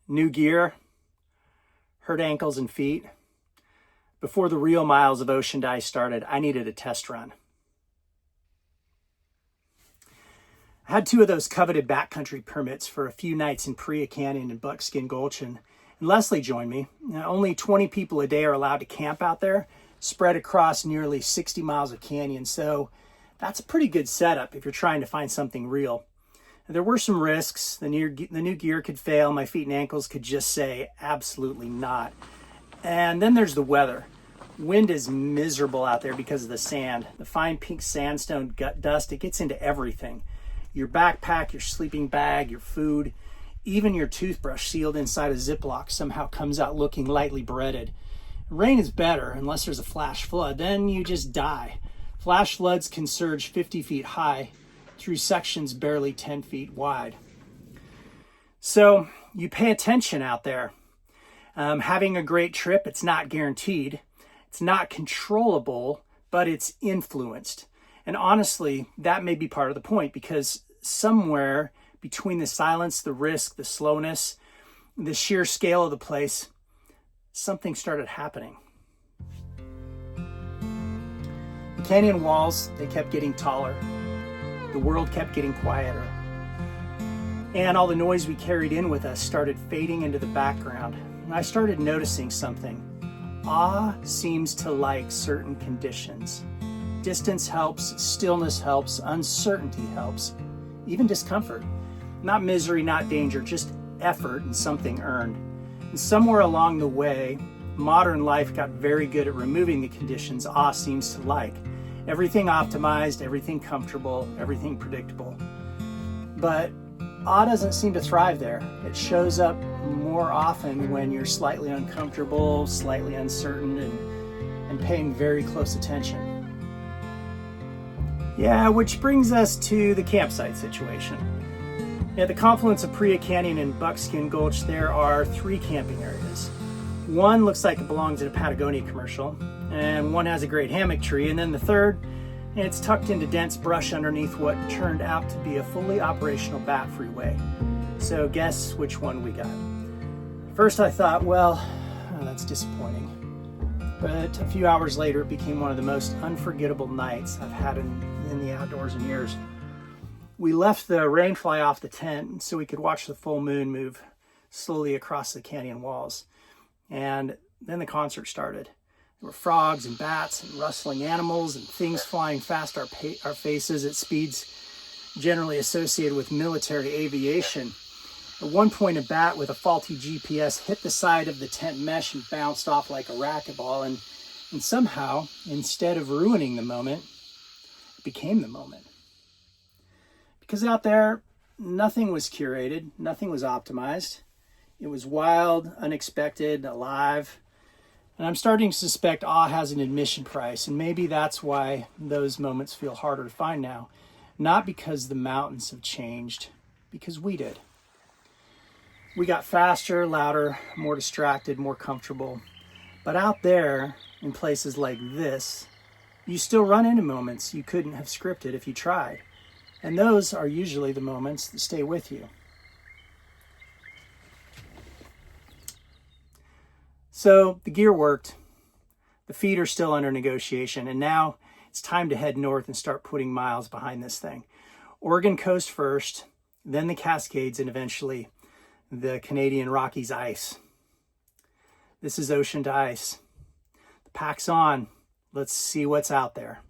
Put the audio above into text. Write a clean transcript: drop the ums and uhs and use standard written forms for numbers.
New gear, hurt ankles and feet. Before the real miles of ocean dive started, I needed a test run. I had 2 of those coveted backcountry permits for a few nights in Paria Canyon and Buckskin Gulch, and Leslie joined me. Now, only 20 people a day are allowed to camp out there, spread across nearly 60 miles of canyon, so that's a pretty good setup if you're trying to find something real. There were some risks. The new gear could fail. My feet and ankles could just say absolutely not. And then there's the weather. Wind is miserable out there because of the sand. The fine pink sandstone dust, it gets into everything. Your backpack, your sleeping bag, your food, even your toothbrush sealed inside a Ziploc somehow comes out looking lightly breaded. Rain is better unless there's a flash flood. Then you just die. Flash floods can surge 50 feet high through sections barely 10 feet wide. So you pay attention out there. Having a great trip, it's not guaranteed. It's not controllable, but it's influenced. And honestly, that may be part of the point, because somewhere between the silence, the risk, the slowness, the sheer scale of the place, something started happening. The canyon walls, they kept getting taller. The world kept getting quieter. And all the noise we carried in with us started fading into the background. And I started noticing something. Awe seems to like certain conditions. Distance helps, stillness helps, uncertainty helps, even discomfort. Not misery, not danger, just effort and something earned. And somewhere along the way, modern life got very good at removing the conditions awe seems to like. Everything optimized, everything comfortable, everything predictable. But awe doesn't seem to thrive there. It shows up more often when you're slightly uncomfortable, slightly uncertain, and paying very close attention. Yeah, which brings us to the campsite situation. At the confluence of Paria Canyon and Buckskin Gulch, there are 3 camping areas. One looks like it belongs in a Patagonia commercial, and one has a great hammock tree, and then the third, it's tucked into dense brush underneath what turned out to be a fully operational bat freeway. So guess which one we got. First I thought, well, that's disappointing. But a few hours later, it became one of the most unforgettable nights I've had in the outdoors in years. We left the rain fly off the tent so we could watch the full moon move slowly across the canyon walls. And then the concert started. There were frogs and bats and rustling animals and things flying past our faces at speeds generally associated with military aviation. At one point, a bat with a faulty GPS hit the side of the tent mesh and bounced off like a racquetball. And somehow, instead of ruining the moment, it became the moment. Because out there, nothing was curated, nothing was optimized. It was wild, unexpected, alive. And I'm starting to suspect awe has an admission price, and maybe that's why those moments feel harder to find now. Not because the mountains have changed, because we did. We got faster, louder, more distracted, more comfortable. But out there, in places like this, you still run into moments you couldn't have scripted if you tried. And those are usually the moments that stay with you. So the gear worked. The feet are still under negotiation. And now it's time to head north and start putting miles behind this thing. Oregon coast first, then the Cascades, and eventually the Canadian Rockies ice. This is ocean to ice. The pack's on. Let's see what's out there.